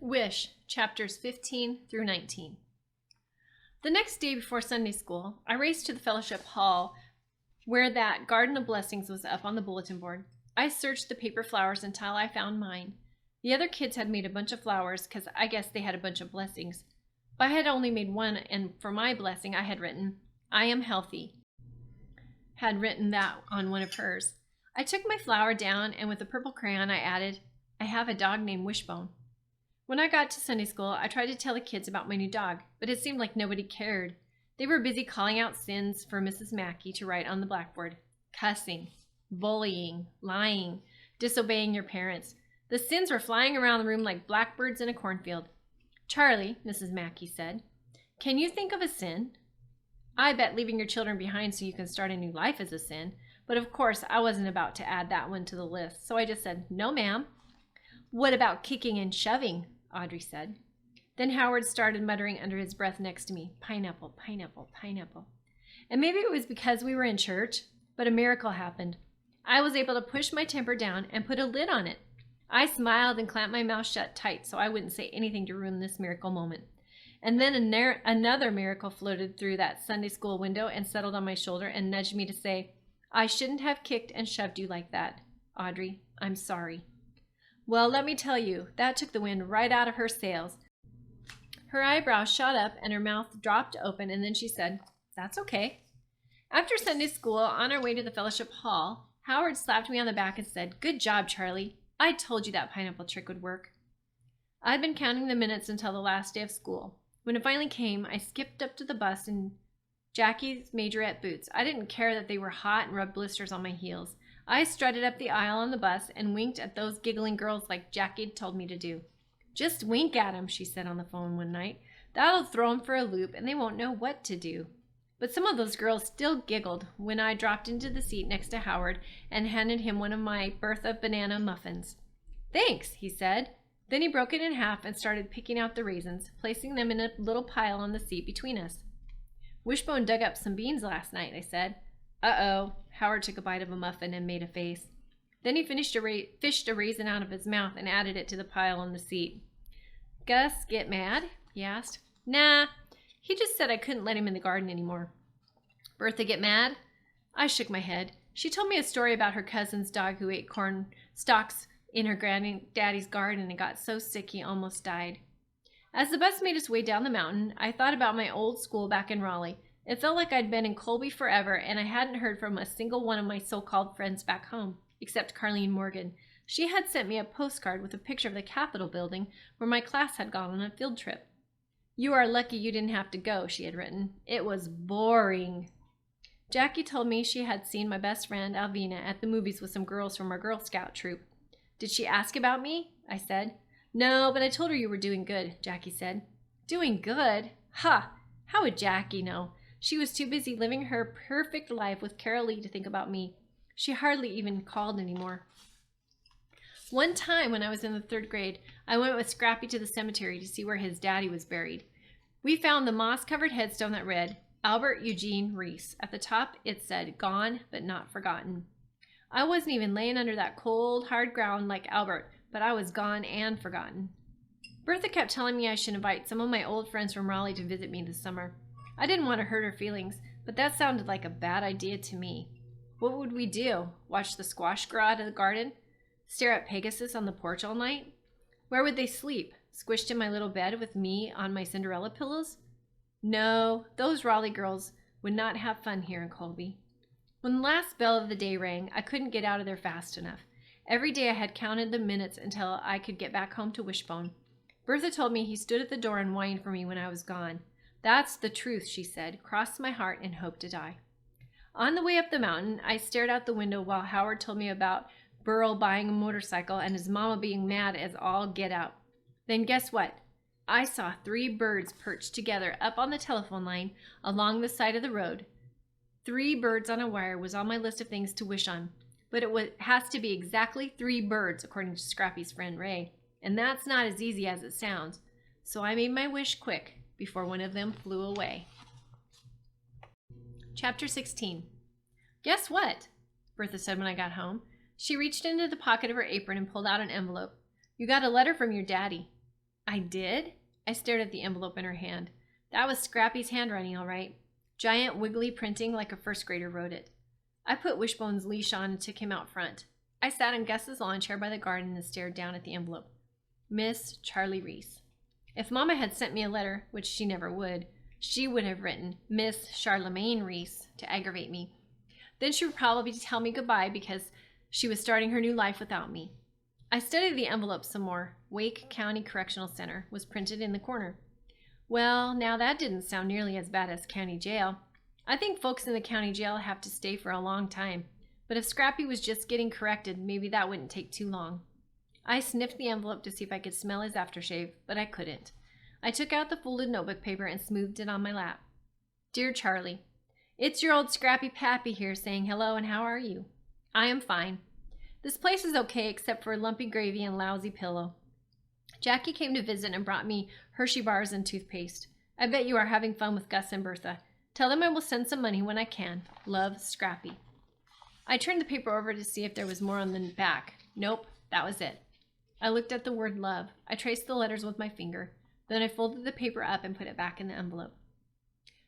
Wish, chapters 15 through 19. The next day before Sunday school, I raced to the fellowship hall where that Garden of Blessings was up on the bulletin board. I searched the paper flowers until I found mine. The other kids had made a bunch of flowers because I guess they had a bunch of blessings. But I had only made one, and for my blessing I had written, "I am healthy." Had written that on one of hers. I took my flower down, and with a purple crayon I added, "I have a dog named Wishbone." When I got to Sunday school, I tried to tell the kids about my new dog, but it seemed like nobody cared. They were busy calling out sins for Mrs. Mackey to write on the blackboard. Cussing, bullying, lying, disobeying your parents. The sins were flying around the room like blackbirds in a cornfield. "Charlie," Mrs. Mackey said, "can you think of a sin?" I bet leaving your children behind so you can start a new life is a sin, but of course I wasn't about to add that one to the list, so I just said, "No, ma'am." "What about kicking and shoving?" Audrey said. Then Howard started muttering under his breath next to me, "Pineapple, pineapple, pineapple." And maybe it was because we were in church, but a miracle happened. I was able to push my temper down and put a lid on it. I smiled and clamped my mouth shut tight so I wouldn't say anything to ruin this miracle moment. And then another miracle floated through that Sunday school window and settled on my shoulder and nudged me to say, "I shouldn't have kicked and shoved you like that. Audrey, I'm sorry." Well, let me tell you, that took the wind right out of her sails. Her eyebrows shot up and her mouth dropped open, and then she said, "That's okay." After Sunday school, on our way to the fellowship hall, Howard slapped me on the back and said, "Good job, Charlie. I told you that pineapple trick would work." I'd been counting the minutes until the last day of school. When it finally came, I skipped up to the bus in Jackie's majorette boots. I didn't care that they were hot and rubbed blisters on my heels. I strutted up the aisle on the bus and winked at those giggling girls like Jackie had told me to do. "Just wink at 'em," she said on the phone one night. "That'll throw 'em for a loop and they won't know what to do." But some of those girls still giggled when I dropped into the seat next to Howard and handed him one of my Bertha banana muffins. "Thanks," he said. Then he broke it in half and started picking out the raisins, placing them in a little pile on the seat between us. "Wishbone dug up some beans last night," I said. "Uh-oh." Howard took a bite of a muffin and made a face. Then he fished a raisin out of his mouth and added it to the pile on the seat. "Gus get mad?" he asked. "Nah, he just said I couldn't let him in the garden anymore." "Bertha get mad?" I shook my head. She told me a story about her cousin's dog who ate corn stalks in her granddaddy's garden and got so sick he almost died. As the bus made its way down the mountain, I thought about my old school back in Raleigh. It felt like I'd been in Colby forever, and I hadn't heard from a single one of my so-called friends back home, except Carlene Morgan. She had sent me a postcard with a picture of the Capitol building where my class had gone on a field trip. "You are lucky you didn't have to go," she had written. "It was boring." Jackie told me she had seen my best friend, Alvina, at the movies with some girls from our Girl Scout troop. "Did she ask about me?" I said. "No, but I told her you were doing good," Jackie said. "Doing good? Ha! How would Jackie know? She was too busy living her perfect life with Carol Lee to think about me. She hardly even called anymore. One time when I was in the 3rd grade, I went with Scrappy to the cemetery to see where his daddy was buried. We found the moss-covered headstone that read, "Albert Eugene Reese." At the top, it said, "Gone but not forgotten." I wasn't even laying under that cold, hard ground like Albert, but I was gone and forgotten. Bertha kept telling me I should invite some of my old friends from Raleigh to visit me this summer. I didn't want to hurt her feelings, but that sounded like a bad idea to me. What would we do? Watch the squash grow out of the garden? Stare at Pegasus on the porch all night? Where would they sleep? Squished in my little bed with me on my Cinderella pillows? No, those Raleigh girls would not have fun here in Colby. When the last bell of the day rang, I couldn't get out of there fast enough. Every day I had counted the minutes until I could get back home to Wishbone. Bertha told me he stood at the door and whined for me when I was gone. "That's the truth," she said, "crossed my heart and hoped to die." On the way up the mountain, I stared out the window while Howard told me about Burl buying a motorcycle and his mama being mad as all get out. Then guess what? I saw 3 birds perched together up on the telephone line along the side of the road. 3 birds on a wire was on my list of things to wish on, but it has to be exactly 3 birds, according to Scrappy's friend Ray, and that's not as easy as it sounds. So I made my wish quick before one of them flew away. Chapter 16. "Guess what?" Bertha said when I got home. She reached into the pocket of her apron and pulled out an envelope. "You got a letter from your daddy." I did? I stared at the envelope in her hand. That was Scrappy's handwriting, all right. Giant, wiggly printing like a first grader wrote it. I put Wishbone's leash on and took him out front. I sat in Gus's lawn chair by the garden and stared down at the envelope. Miss Charlie Reese. If Mama had sent me a letter, which she never would, she would have written Miss Charlemagne Reese to aggravate me. Then she would probably tell me goodbye because she was starting her new life without me. I studied the envelope some more. Wake County Correctional Center was printed in the corner. Well, now that didn't sound nearly as bad as county jail. I think folks in the county jail have to stay for a long time. But if Scrappy was just getting corrected, maybe that wouldn't take too long. I sniffed the envelope to see if I could smell his aftershave, but I couldn't. I took out the folded notebook paper and smoothed it on my lap. Dear Charlie, it's your old Scrappy Pappy here saying hello and how are you? I am fine. This place is okay except for lumpy gravy and lousy pillow. Jackie came to visit and brought me Hershey bars and toothpaste. I bet you are having fun with Gus and Bertha. Tell them I will send some money when I can. Love, Scrappy. I turned the paper over to see if there was more on the back. Nope, that was it. I looked at the word love. I traced the letters with my finger. Then I folded the paper up and put it back in the envelope.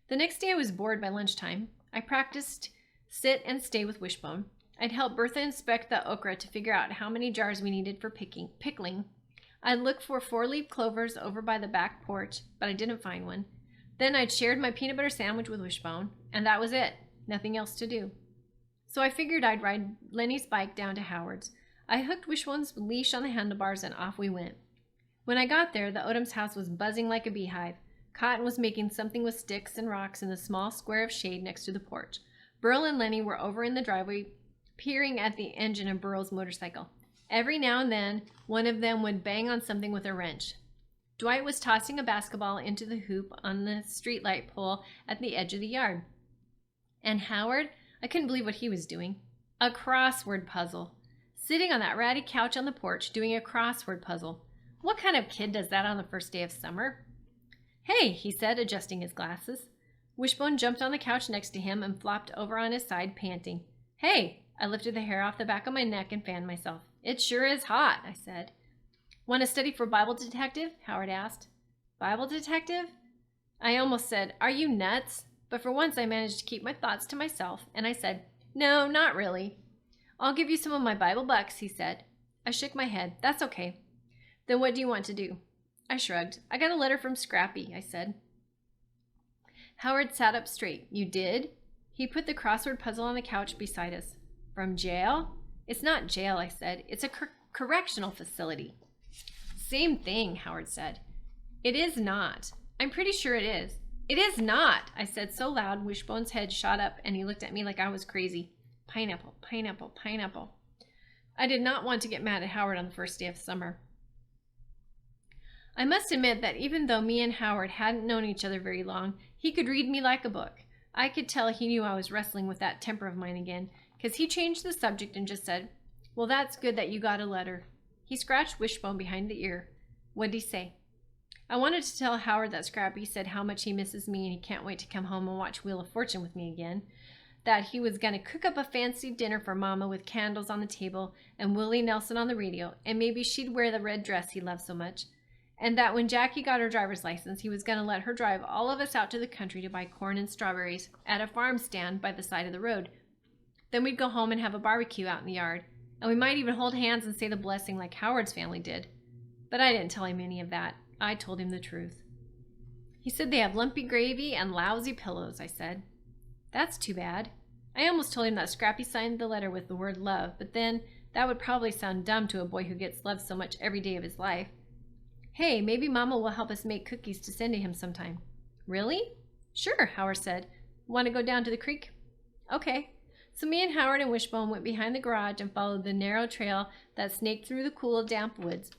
The next day I was bored by lunchtime. I practiced sit and stay with Wishbone. I'd help Bertha inspect the okra to figure out how many jars we needed for pickling. I'd look for 4-leaf clovers over by the back porch, but I didn't find one. Then I'd shared my peanut butter sandwich with Wishbone, and that was it. Nothing else to do. So I figured I'd ride Lenny's bike down to Howard's. I hooked Wishbone's leash on the handlebars and off we went. When I got there, the Odom's house was buzzing like a beehive. Cotton was making something with sticks and rocks in the small square of shade next to the porch. Burl and Lenny were over in the driveway, peering at the engine of Burl's motorcycle. Every now and then, one of them would bang on something with a wrench. Dwight was tossing a basketball into the hoop on the streetlight pole at the edge of the yard. And Howard, I couldn't believe what he was doing. A crossword puzzle. Sitting on that ratty couch on the porch doing a crossword puzzle. What kind of kid does that on the first day of summer? Hey, he said, adjusting his glasses. Wishbone jumped on the couch next to him and flopped over on his side, panting. Hey, I lifted the hair off the back of my neck and fanned myself. It sure is hot, I said. Want to study for Bible detective? Howard asked. Bible detective? I almost said, are you nuts? But for once I managed to keep my thoughts to myself, and I said, no, not really. I'll give you some of my Bible bucks, he said. I shook my head. That's okay. Then what do you want to do? I shrugged. I got a letter from Scrappy, I said. Howard sat up straight. You did? He put the crossword puzzle on the couch beside us. From jail? It's not jail, I said. It's a correctional facility. Same thing, Howard said. It is not. I'm pretty sure it is. It is not, I said so loud Wishbone's head shot up and he looked at me like I was crazy. Pineapple, pineapple, pineapple. I did not want to get mad at Howard on the first day of summer. I must admit that even though me and Howard hadn't known each other very long, he could read me like a book. I could tell he knew I was wrestling with that temper of mine again, because he changed the subject and just said, well, that's good that you got a letter. He scratched Wishbone behind the ear. What'd he say? I wanted to tell Howard that Scrappy said how much he misses me and he can't wait to come home and watch Wheel of Fortune with me again. That he was going to cook up a fancy dinner for Mama with candles on the table and Willie Nelson on the radio, and maybe she'd wear the red dress he loved so much. And that when Jackie got her driver's license, he was going to let her drive all of us out to the country to buy corn and strawberries at a farm stand by the side of the road. Then we'd go home and have a barbecue out in the yard, and we might even hold hands and say the blessing like Howard's family did. But I didn't tell him any of that. I told him the truth. He said they have lumpy gravy and lousy pillows, I said. That's too bad. I almost told him that Scrappy signed the letter with the word love, but then that would probably sound dumb to a boy who gets loved so much every day of his life. Hey, maybe Mama will help us make cookies to send to him sometime. Really? Sure, Howard said. Want to go down to the creek? Okay. So me and Howard and Wishbone went behind the garage and followed the narrow trail that snaked through the cool, damp woods.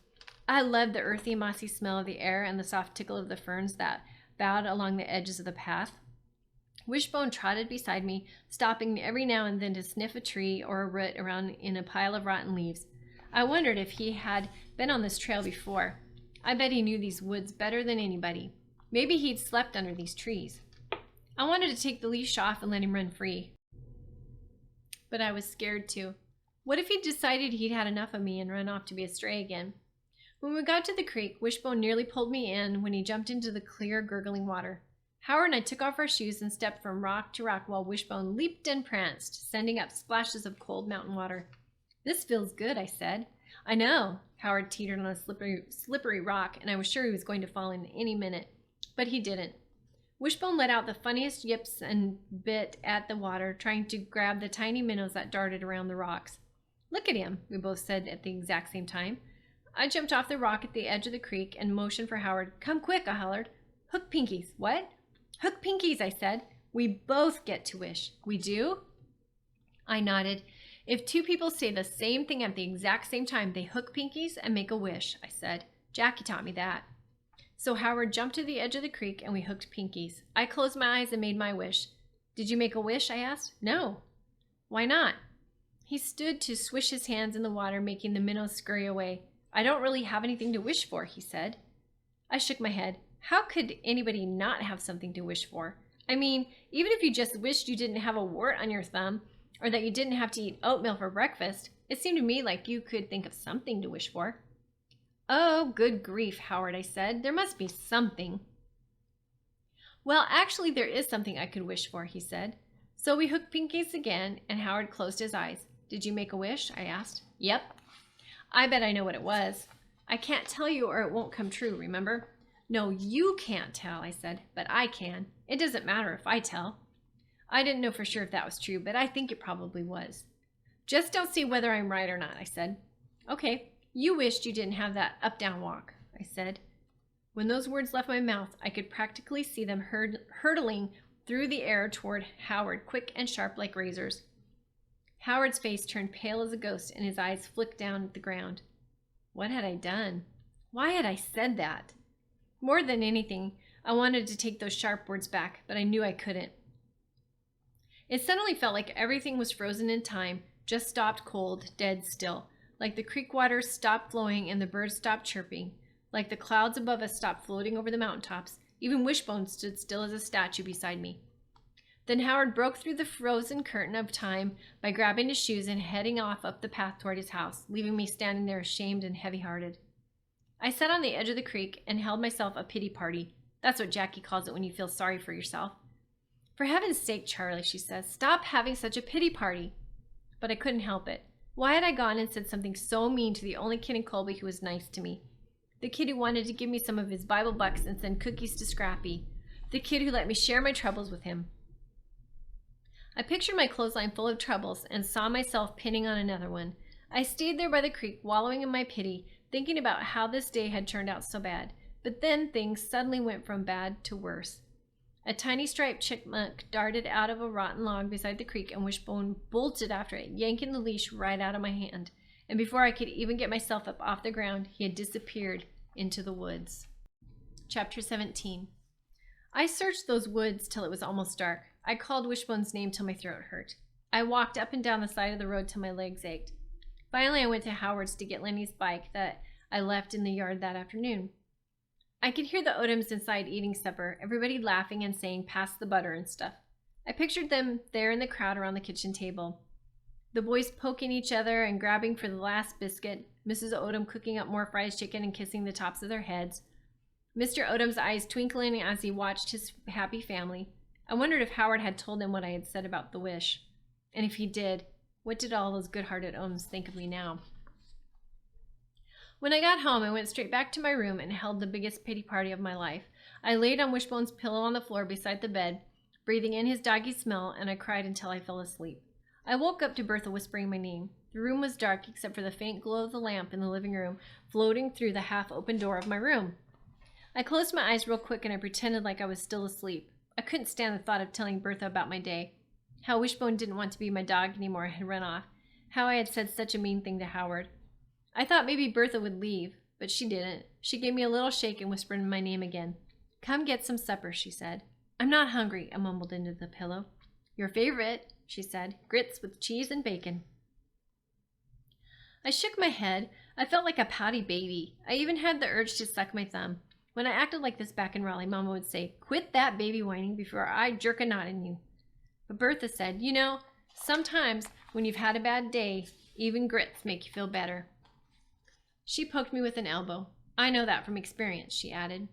I loved the earthy, mossy smell of the air and the soft tickle of the ferns that bowed along the edges of the path. Wishbone trotted beside me, stopping every now and then to sniff a tree or a root around in a pile of rotten leaves. I wondered if he had been on this trail before. I bet he knew these woods better than anybody. Maybe he'd slept under these trees. I wanted to take the leash off and let him run free. But I was scared too. What if he decided he'd had enough of me and run off to be a stray again? When we got to the creek, Wishbone nearly pulled me in when he jumped into the clear, gurgling water. Howard and I took off our shoes and stepped from rock to rock while Wishbone leaped and pranced, sending up splashes of cold mountain water. "This feels good," I said. "I know." Howard teetered on a slippery rock, and I was sure he was going to fall in any minute, but he didn't. Wishbone let out the funniest yips and bit at the water, trying to grab the tiny minnows that darted around the rocks. "Look at him," we both said at the exact same time. I jumped off the rock at the edge of the creek and motioned for Howard. "Come quick," I hollered. "Hook Pinkies." "What?" "Hook Pinkies," I said. "We both get to wish." "We do?" I nodded. "If two people say the same thing at the exact same time, they hook Pinkies and make a wish," I said. "Jackie taught me that." So Howard jumped to the edge of the creek and we hooked Pinkies. I closed my eyes and made my wish. "Did you make a wish?" I asked. "No." "Why not?" He stood to swish his hands in the water, making the minnows scurry away. "I don't really have anything to wish for," he said. I shook my head. How could anybody not have something to wish for? I mean, even if you just wished you didn't have a wart on your thumb, or that you didn't have to eat oatmeal for breakfast, it seemed to me like you could think of something to wish for. "Oh, good grief, Howard," I said. "There must be something." "Well, actually, there is something I could wish for," he said. So we hooked Pinkies again, and Howard closed his eyes. "Did you make a wish?" I asked. "Yep." "I bet I know what it was." "I can't tell you or it won't come true, remember?" "No, you can't tell," I said, "but I can. It doesn't matter if I tell." I didn't know for sure if that was true, but I think it probably was. "Just don't see whether I'm right or not," I said. "Okay, you wished you didn't have that up-down walk," I said. When those words left my mouth, I could practically see them hurtling through the air toward Howard, quick and sharp like razors. Howard's face turned pale as a ghost, and his eyes flicked down at the ground. What had I done? Why had I said that? More than anything, I wanted to take those sharp words back, but I knew I couldn't. It suddenly felt like everything was frozen in time, just stopped cold, dead still, like the creek waters stopped flowing and the birds stopped chirping, like the clouds above us stopped floating over the mountaintops. Even Wishbone stood still as a statue beside me. Then Howard broke through the frozen curtain of time by grabbing his shoes and heading off up the path toward his house, leaving me standing there ashamed and heavy-hearted. I sat on the edge of the creek and held myself a pity party. That's what Jackie calls it when you feel sorry for yourself. "For heaven's sake, Charlie," she says, "stop having such a pity party." But I couldn't help it. Why had I gone and said something so mean to the only kid in Colby who was nice to me? The kid who wanted to give me some of his Bible bucks and send cookies to Scrappy. The kid who let me share my troubles with him. I pictured my clothesline full of troubles and saw myself pinning on another one. I stayed there by the creek, wallowing in my pity, thinking about how this day had turned out so bad. But then things suddenly went from bad to worse. A tiny striped chipmunk darted out of a rotten log beside the creek, and Wishbone bolted after it, yanking the leash right out of my hand. And before I could even get myself up off the ground, he had disappeared into the woods. Chapter 17. I searched those woods till it was almost dark. I called Wishbone's name till my throat hurt. I walked up and down the side of the road till my legs ached. Finally, I went to Howard's to get Lenny's bike that I left in the yard that afternoon. I could hear the Odoms inside eating supper, everybody laughing and saying, "Pass the butter" and stuff. I pictured them there in the crowd around the kitchen table. The boys poking each other and grabbing for the last biscuit, Mrs. Odom cooking up more fried chicken and kissing the tops of their heads, Mr. Odom's eyes twinkling as he watched his happy family. I wondered if Howard had told him what I had said about the wish. And if he did, what did all those good-hearted Odoms think of me now? When I got home, I went straight back to my room and held the biggest pity party of my life. I laid on Wishbone's pillow on the floor beside the bed, breathing in his doggy smell, and I cried until I fell asleep. I woke up to Bertha whispering my name. The room was dark except for the faint glow of the lamp in the living room floating through the half-open door of my room. I closed my eyes real quick and I pretended like I was still asleep. I couldn't stand the thought of telling Bertha about my day. How Wishbone didn't want to be my dog anymore and had run off. How I had said such a mean thing to Howard. I thought maybe Bertha would leave, but she didn't. She gave me a little shake and whispered my name again. "Come get some supper," she said. "I'm not hungry," I mumbled into the pillow. "Your favorite," she said. "Grits with cheese and bacon." I shook my head. I felt like a pouty baby. I even had the urge to suck my thumb. When I acted like this back in Raleigh, Mama would say, "Quit that baby whining before I jerk a knot in you." But Bertha said, "You know, sometimes when you've had a bad day, even grits make you feel better." She poked me with an elbow. I know that from experience, she added.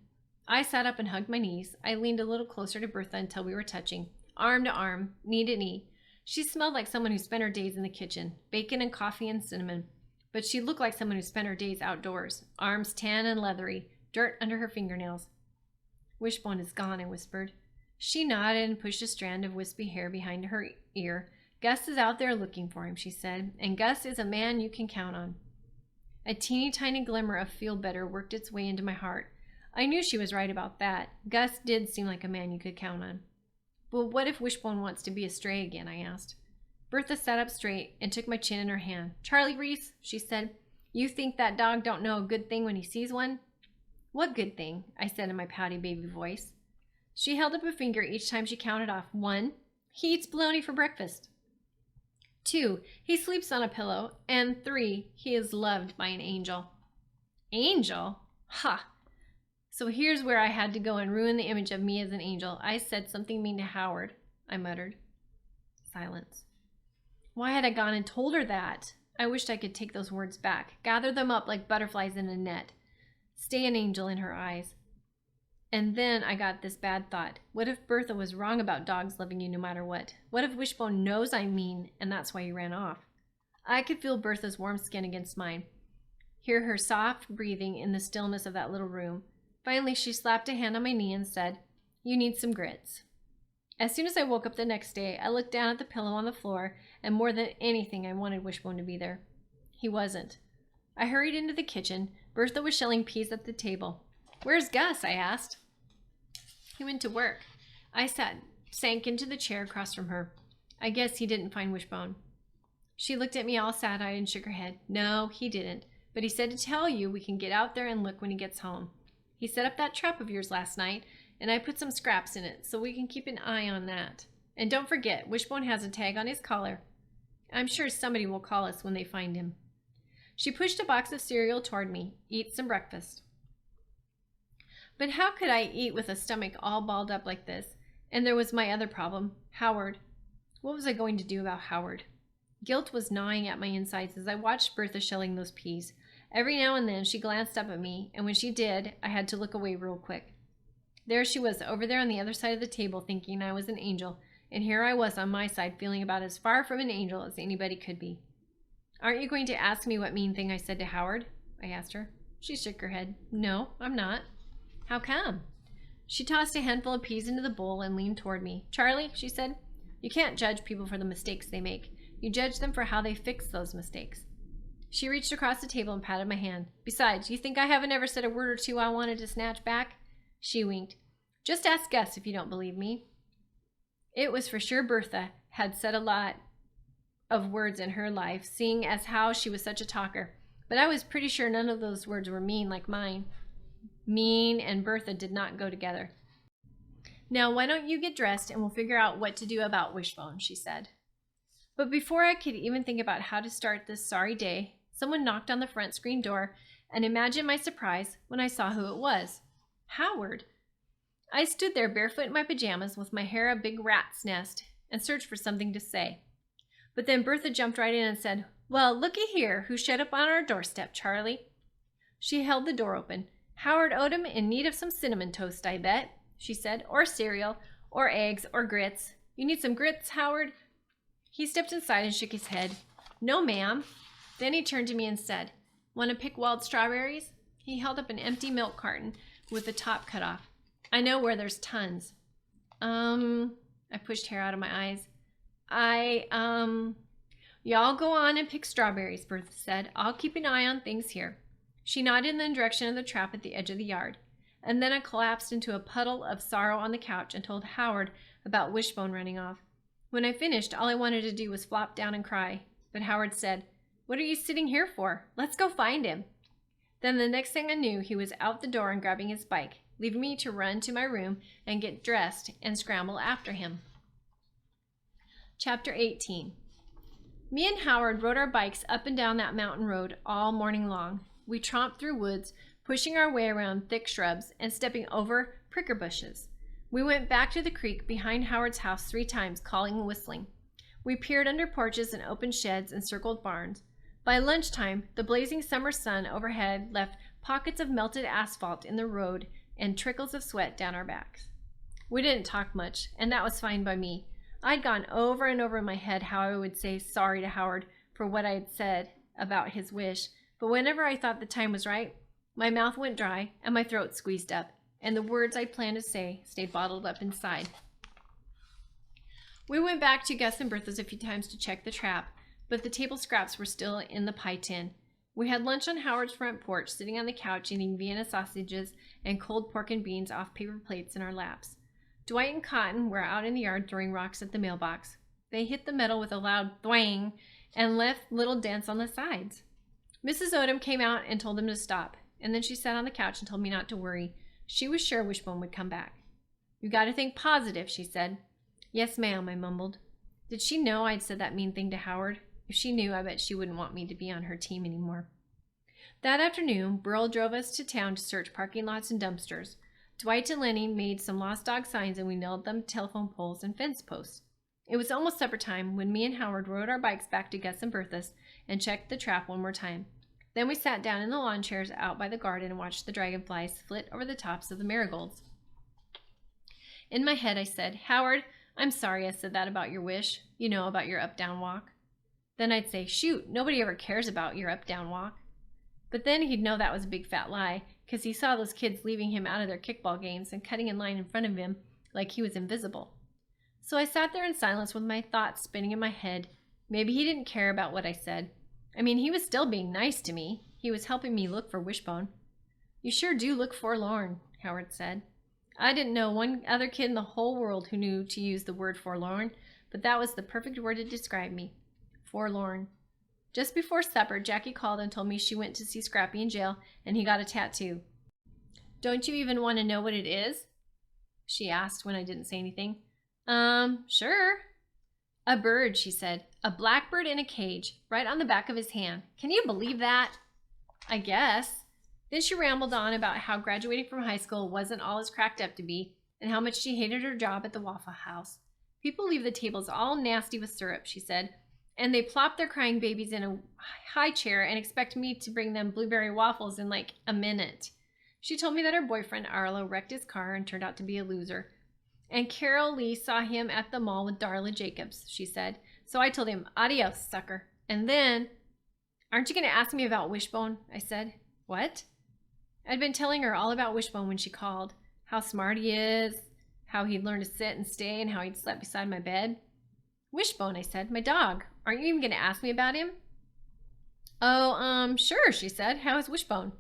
I sat up and hugged my knees. I leaned a little closer to Bertha until we were touching, arm to arm, knee to knee. She smelled like someone who spent her days in the kitchen, bacon and coffee and cinnamon. But she looked like someone who spent her days outdoors, arms tan and leathery, dirt under her fingernails. Wishbone is gone, I whispered. She nodded and pushed a strand of wispy hair behind her ear. Gus is out there looking for him, she said, and Gus is a man you can count on. A teeny tiny glimmer of feel better worked its way into my heart. I knew she was right about that. Gus did seem like a man you could count on. But what if Wishbone wants to be a stray again, I asked. Bertha sat up straight and took my chin in her hand. Charlie Reese, she said, you think that dog don't know a good thing when he sees one? What good thing? I said in my pouty baby voice. She held up a finger each time she counted off. 1, he eats bologna for breakfast. 2, he sleeps on a pillow. And 3, he is loved by an angel. Angel? Ha! So here's where I had to go and ruin the image of me as an angel. I said something mean to Howard, I muttered. Silence. Why had I gone and told her that? I wished I could take those words back, gather them up like butterflies in a net, stay an angel in her eyes. And then I got this bad thought. What if Bertha was wrong about dogs loving you no matter what? What if Wishbone knows I'm mean and that's why he ran off? I could feel Bertha's warm skin against mine, hear her soft breathing in the stillness of that little room. Finally, she slapped a hand on my knee and said, you need some grits. As soon as I woke up the next day, I looked down at the pillow on the floor, and more than anything, I wanted Wishbone to be there. He wasn't. I hurried into the kitchen. Bertha was shelling peas at the table. Where's Gus? I asked. He went to work. I sank into the chair across from her. I guess he didn't find Wishbone. She looked at me all sad-eyed and shook her head. No, he didn't. But he said to tell you we can get out there and look when he gets home. He set up that trap of yours last night, and I put some scraps in it so we can keep an eye on that. And don't forget, Wishbone has a tag on his collar. I'm sure somebody will call us when they find him. She pushed a box of cereal toward me. Eat some breakfast. But how could I eat with a stomach all balled up like this? And there was my other problem, Howard. What was I going to do about Howard? Guilt was gnawing at my insides as I watched Bertha shelling those peas. Every now and then she glanced up at me, and when she did, I had to look away real quick. There she was, over there on the other side of the table, thinking I was an angel, and here I was on my side, feeling about as far from an angel as anybody could be. Aren't you going to ask me what mean thing I said to Howard? I asked her. She shook her head. No, I'm not. How come? She tossed a handful of peas into the bowl and leaned toward me. Charlie, she said, you can't judge people for the mistakes they make. You judge them for how they fix those mistakes. She reached across the table and patted my hand. Besides, you think I haven't ever said a word or two I wanted to snatch back? She winked. Just ask Gus if you don't believe me. It was for sure Bertha had said a lot of words in her life, seeing as how she was such a talker. But I was pretty sure none of those words were mean like mine. Mean and Bertha did not go together. Now, why don't you get dressed and we'll figure out what to do about Wishbone, she said. But before I could even think about how to start this sorry day, someone knocked on the front screen door, and imagine my surprise when I saw who it was. Howard. I stood there barefoot in my pajamas with my hair a big rat's nest and searched for something to say. But then Bertha jumped right in and said, Well, looky here, who showed up on our doorstep, Charlie? She held the door open. Howard Odom in need of some cinnamon toast, I bet, she said, or cereal, or eggs, or grits. You need some grits, Howard? He stepped inside and shook his head. No, ma'am. Then he turned to me and said, Want to pick wild strawberries? He held up an empty milk carton with the top cut off. I know where there's tons. I pushed hair out of my eyes. Y'all go on and pick strawberries, Bertha said. I'll keep an eye on things here. She nodded in the direction of the trap at the edge of the yard. And then I collapsed into a puddle of sorrow on the couch and told Howard about Wishbone running off. When I finished, all I wanted to do was flop down and cry. But Howard said, What are you sitting here for? Let's go find him. Then the next thing I knew, he was out the door and grabbing his bike, leaving me to run to my room and get dressed and scramble after him. Chapter 18. Me and Howard rode our bikes up and down that mountain road all morning long. We tromped through woods, pushing our way around thick shrubs and stepping over pricker bushes. We went back to the creek behind Howard's house 3 times, calling and whistling. We peered under porches and open sheds and circled barns. By lunchtime, the blazing summer sun overhead left pockets of melted asphalt in the road and trickles of sweat down our backs. We didn't talk much, and that was fine by me. I'd gone over and over in my head how I would say sorry to Howard for what I had said about his wish, but whenever I thought the time was right, my mouth went dry and my throat squeezed up, and the words I'd planned to say stayed bottled up inside. We went back to Gus and Bertha's a few times to check the trap, but the table scraps were still in the pie tin. We had lunch on Howard's front porch, sitting on the couch eating Vienna sausages and cold pork and beans off paper plates in our laps. Dwight and Cotton were out in the yard throwing rocks at the mailbox. They hit the metal with a loud thwang and left little dents on the sides. Mrs. Odom came out and told them to stop, and then she sat on the couch and told me not to worry. She was sure Wishbone would come back. "You got to think positive," she said. "Yes, ma'am," I mumbled. Did she know I'd said that mean thing to Howard? If she knew, I bet she wouldn't want me to be on her team anymore. That afternoon, Burl drove us to town to search parking lots and dumpsters. Dwight and Lenny made some lost dog signs and we nailed them to telephone poles and fence posts. It was almost supper time when me and Howard rode our bikes back to Gus and Bertha's and checked the trap one more time. Then we sat down in the lawn chairs out by the garden and watched the dragonflies flit over the tops of the marigolds. In my head, I said, "Howard, I'm sorry I said that about your wish. You know, about your up-down walk." Then I'd say, "Shoot, nobody ever cares about your up-down walk." But then he'd know that was a big fat lie, because he saw those kids leaving him out of their kickball games and cutting in line in front of him like he was invisible. So I sat there in silence with my thoughts spinning in my head. Maybe he didn't care about what I said. I mean, he was still being nice to me. He was helping me look for Wishbone. "You sure do look forlorn," Howard said. I didn't know one other kid in the whole world who knew to use the word forlorn, but that was the perfect word to describe me. Forlorn. Just before supper, Jackie called and told me she went to see Scrappy in jail and he got a tattoo. "Don't you even want to know what it is?" she asked when I didn't say anything. Sure." "A bird," she said. "A blackbird in a cage, right on the back of his hand. Can you believe that?" "I guess." Then she rambled on about how graduating from high school wasn't all it's cracked up to be, and how much she hated her job at the Waffle House. "People leave the tables all nasty with syrup," she said, "and they plop their crying babies in a high chair and expect me to bring them blueberry waffles in like a minute." She told me that her boyfriend Arlo wrecked his car and turned out to be a loser. "And Carol Lee saw him at the mall with Darla Jacobs," she said. "So I told him, 'Adios, sucker.' And then—" "Aren't you going to ask me about Wishbone?" I said. "What?" I'd been telling her all about Wishbone when she called. How smart he is, how he'd learned to sit and stay, and how he'd slept beside my bed. "Wishbone," I said, "my dog. Aren't you even going to ask me about him?" "Oh, sure," she said. "How is Wishbone?"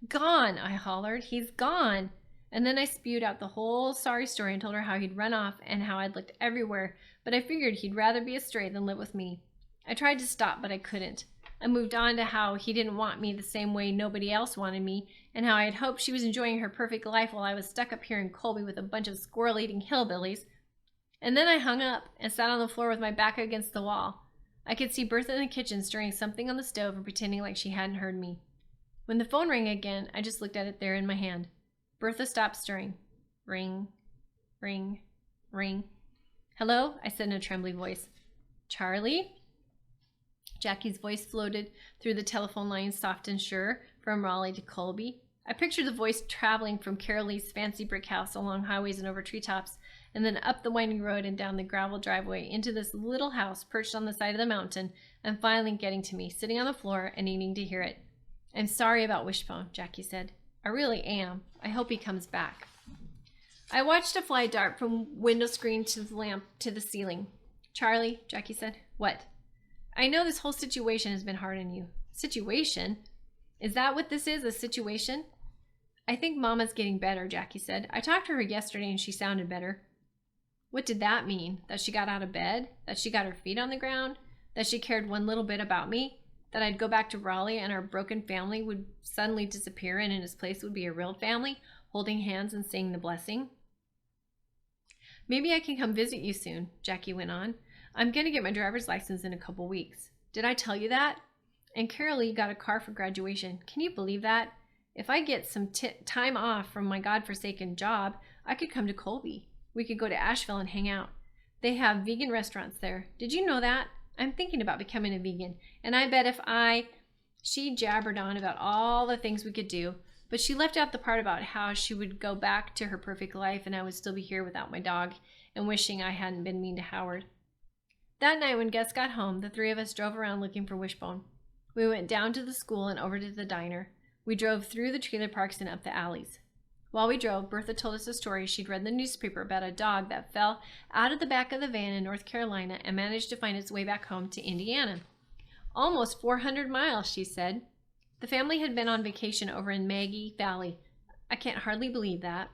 "Gone," I hollered. "He's gone." And then I spewed out the whole sorry story and told her how he'd run off and how I'd looked everywhere, but I figured he'd rather be a stray than live with me. I tried to stop, but I couldn't. I moved on to how he didn't want me the same way nobody else wanted me, and how I had hoped she was enjoying her perfect life while I was stuck up here in Colby with a bunch of squirrel-eating hillbillies. And then I hung up and sat on the floor with my back against the wall. I could see Bertha in the kitchen stirring something on the stove and pretending like she hadn't heard me. When the phone rang again, I just looked at it there in my hand. Bertha stopped stirring. Ring, ring, ring. "Hello?" I said in a trembly voice. "Charlie?" Jackie's voice floated through the telephone line, soft and sure, from Raleigh to Colby. I pictured the voice traveling from Carol Lee's fancy brick house along highways and over treetops, and then up the winding road and down the gravel driveway into this little house perched on the side of the mountain, and finally getting to me, sitting on the floor and needing to hear it. "I'm sorry about Wishbone," Jackie said. "I really am. I hope he comes back." I watched a fly dart from window screen to the lamp to the ceiling. "Charlie," Jackie said. "What?" "I know this whole situation has been hard on you." "Situation? Is that what this is, a situation?" "I think Mama's getting better," Jackie said. "I talked to her yesterday and she sounded better." What did that mean? That she got out of bed? That she got her feet on the ground? That she cared one little bit about me? That I'd go back to Raleigh and our broken family would suddenly disappear and in its place would be a real family, holding hands and saying the blessing? "Maybe I can come visit you soon," Jackie went on. "I'm going to get my driver's license in a couple weeks. Did I tell you that? And Carol Lee got a car for graduation. Can you believe that? If I get some time off from my godforsaken job, I could come to Colby. We could go to Asheville and hang out. They have vegan restaurants there. Did you know that? I'm thinking about becoming a vegan, and I bet she jabbered on about all the things we could do, but she left out the part about how she would go back to her perfect life and I would still be here without my dog and wishing I hadn't been mean to Howard. That night when Gus got home, the three of us drove around looking for Wishbone. We went down to the school and over to the diner. We drove through the trailer parks and up the alleys. While we drove, Bertha told us a story she'd read in the newspaper about a dog that fell out of the back of the van in North Carolina and managed to find its way back home to Indiana. Almost 400 miles, she said. The family had been on vacation over in Maggie Valley. I can't hardly believe that.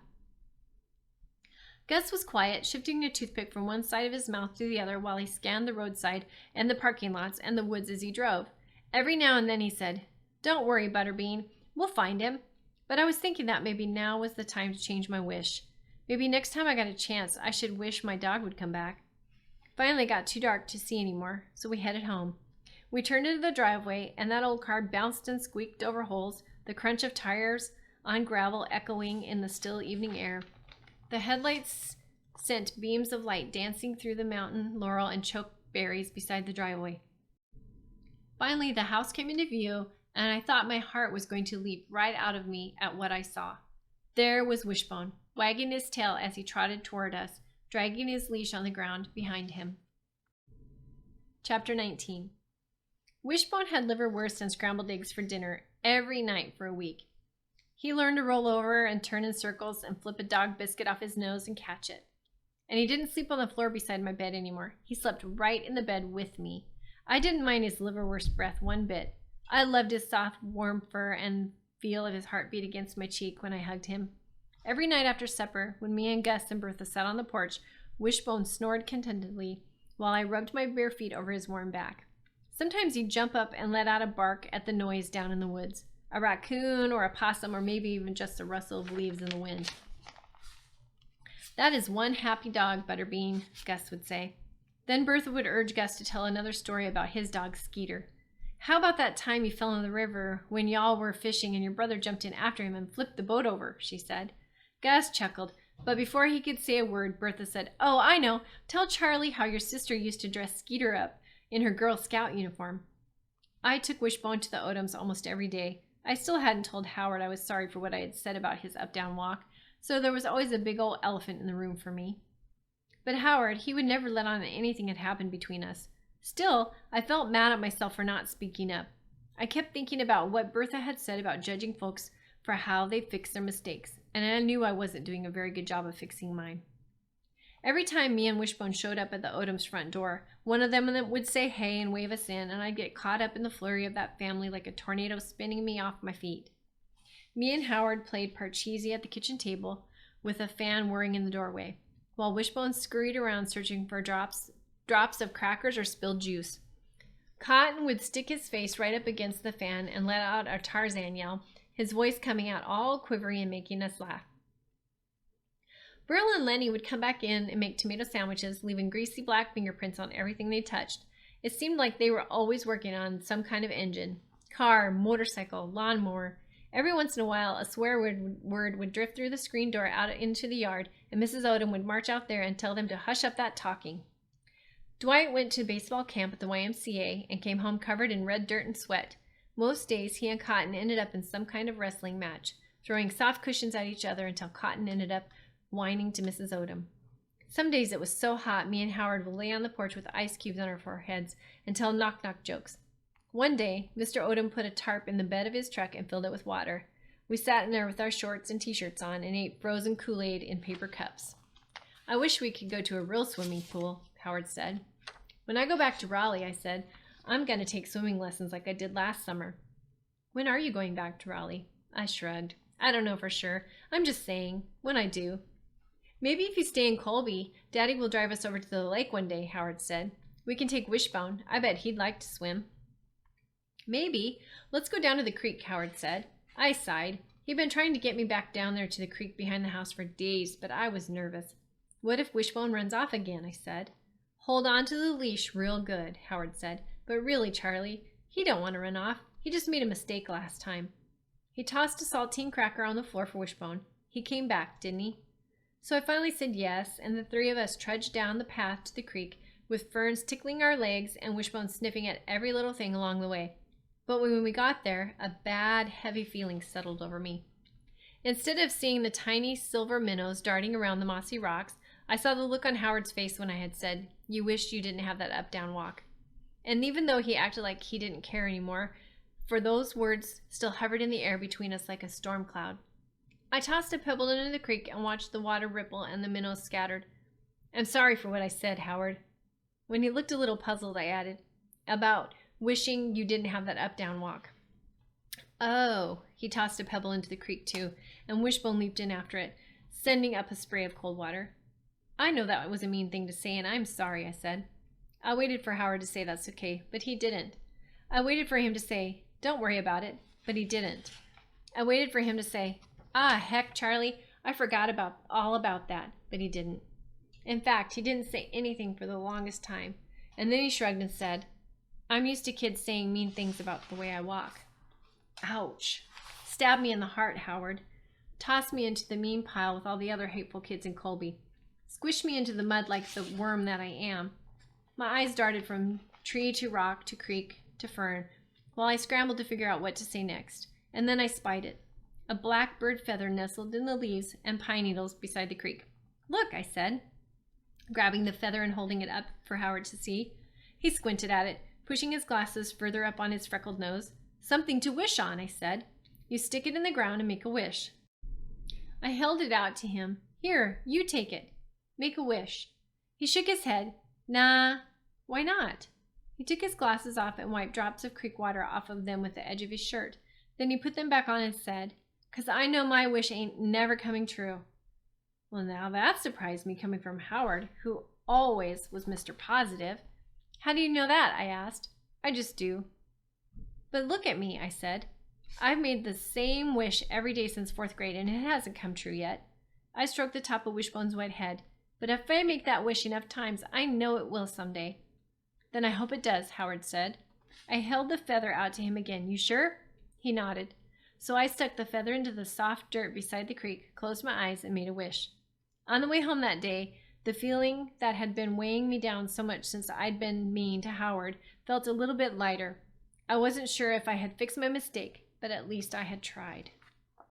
Gus was quiet, shifting a toothpick from one side of his mouth to the other while he scanned the roadside and the parking lots and the woods as he drove. Every now and then he said, "Don't worry, Butterbean. We'll find him." But I was thinking that maybe now was the time to change my wish. Maybe next time I got a chance, I should wish my dog would come back. Finally, it got too dark to see anymore, so we headed home. We turned into the driveway, and that old car bounced and squeaked over holes, the crunch of tires on gravel echoing in the still evening air. The headlights sent beams of light dancing through the mountain laurel and chokeberries beside the driveway. Finally, the house came into view, and I thought my heart was going to leap right out of me at what I saw. There was Wishbone, wagging his tail as he trotted toward us, dragging his leash on the ground behind him. Chapter 19. Wishbone had liverwurst and scrambled eggs for dinner every night for a week. He learned to roll over and turn in circles and flip a dog biscuit off his nose and catch it. And he didn't sleep on the floor beside my bed anymore. He slept right in the bed with me. I didn't mind his liverwurst breath one bit. I loved his soft, warm fur and feel of his heartbeat against my cheek when I hugged him. Every night after supper, when me and Gus and Bertha sat on the porch, Wishbone snored contentedly while I rubbed my bare feet over his warm back. Sometimes he'd jump up and let out a bark at the noise down in the woods. A raccoon or a possum or maybe even just the rustle of leaves in the wind. "That is one happy dog, Butterbean," Gus would say. Then Bertha would urge Gus to tell another story about his dog, Skeeter. "How about that time you fell in the river when y'all were fishing and your brother jumped in after him and flipped the boat over?" she said. Gus chuckled, but before he could say a word, Bertha said, "Oh, I know. Tell Charlie how your sister used to dress Skeeter up in her Girl Scout uniform." I took Wishbone to the Odoms almost every day. I still hadn't told Howard I was sorry for what I had said about his up-down walk, so there was always a big old elephant in the room for me. But Howard, he would never let on that anything had happened between us. Still, I felt mad at myself for not speaking up. I kept thinking about what Bertha had said about judging folks for how they fix their mistakes, and I knew I wasn't doing a very good job of fixing mine. Every time me and Wishbone showed up at the Odom's front door, one of them would say hey and wave us in, and I'd get caught up in the flurry of that family like a tornado spinning me off my feet. Me and Howard played Parcheesi at the kitchen table with a fan whirring in the doorway, while Wishbone scurried around searching for drops of crackers or spilled juice. Cotton would stick his face right up against the fan and let out a Tarzan yell, his voice coming out all quivery and making us laugh. Burl and Lenny would come back in and make tomato sandwiches, leaving greasy black fingerprints on everything they touched. It seemed like they were always working on some kind of engine. Car, motorcycle, lawnmower. Every once in a while, a swear word would drift through the screen door out into the yard, and Mrs. Odom would march out there and tell them to hush up that talking. Dwight went to baseball camp at the YMCA and came home covered in red dirt and sweat. Most days, he and Cotton ended up in some kind of wrestling match, throwing soft cushions at each other until Cotton ended up whining to Mrs. Odom. Some days it was so hot, me and Howard would lay on the porch with ice cubes on our foreheads and tell knock-knock jokes. One day, Mr. Odom put a tarp in the bed of his truck and filled it with water. We sat in there with our shorts and t-shirts on and ate frozen Kool-Aid in paper cups. "I wish we could go to a real swimming pool," Howard said. "When I go back to Raleigh," I said, "I'm going to take swimming lessons like I did last summer." "When are you going back to Raleigh?" I shrugged. "I don't know for sure. I'm just saying, when I do." "Maybe if you stay in Colby, Daddy will drive us over to the lake one day," Howard said. "We can take Wishbone. I bet he'd like to swim." "Maybe. Let's go down to the creek," Howard said. I sighed. He'd been trying to get me back down there to the creek behind the house for days, but I was nervous. "What if Wishbone runs off again?" I said. "Hold on to the leash real good," Howard said. "But really, Charlie, he don't want to run off. He just made a mistake last time." He tossed a saltine cracker on the floor for Wishbone. He came back, didn't he? So I finally said yes, and the three of us trudged down the path to the creek, with ferns tickling our legs and Wishbone sniffing at every little thing along the way. But when we got there, a bad, heavy feeling settled over me. Instead of seeing the tiny silver minnows darting around the mossy rocks, I saw the look on Howard's face when I had said, "You wished you didn't have that up-down walk." And even though he acted like he didn't care anymore, for those words still hovered in the air between us like a storm cloud. I tossed a pebble into the creek and watched the water ripple and the minnows scattered. "I'm sorry for what I said, Howard." When he looked a little puzzled, I added, "About wishing you didn't have that up-down walk." "Oh," he tossed a pebble into the creek too, and Wishbone leaped in after it, sending up a spray of cold water. "I know that was a mean thing to say, and I'm sorry," I said. I waited for Howard to say that's okay, but he didn't. I waited for him to say, "Don't worry about it," but he didn't. I waited for him to say, "Ah, heck, Charlie, I forgot all about that," but he didn't. In fact, he didn't say anything for the longest time, and then he shrugged and said, "I'm used to kids saying mean things about the way I walk." Ouch. Stab me in the heart, Howard. Toss me into the mean pile with all the other hateful kids in Colby. Squish me into the mud like the worm that I am. My eyes darted from tree to rock to creek to fern while I scrambled to figure out what to say next, and then I spied it. A black bird feather nestled in the leaves and pine needles beside the creek. "Look," I said, grabbing the feather and holding it up for Howard to see. He squinted at it, pushing his glasses further up on his freckled nose. "Something to wish on," I said. "You stick it in the ground and make a wish." I held it out to him. "Here, you take it. Make a wish." He shook his head. "Nah, why not?" He took his glasses off and wiped drops of creek water off of them with the edge of his shirt. Then he put them back on and said, "'Cause I know my wish ain't never coming true." Well, now that surprised me coming from Howard, who always was Mr. Positive. "How do you know that?" I asked. "I just do." "But look at me," I said. "I've made the same wish every day since 4th grade, and it hasn't come true yet." I stroked the top of Wishbone's wet head. "But if I make that wish enough times, I know it will someday." "Then I hope it does," Howard said. I held the feather out to him again. "You sure?" He nodded. So I stuck the feather into the soft dirt beside the creek, closed my eyes, and made a wish. On the way home that day, the feeling that had been weighing me down so much since I'd been mean to Howard felt a little bit lighter. I wasn't sure if I had fixed my mistake, but at least I had tried.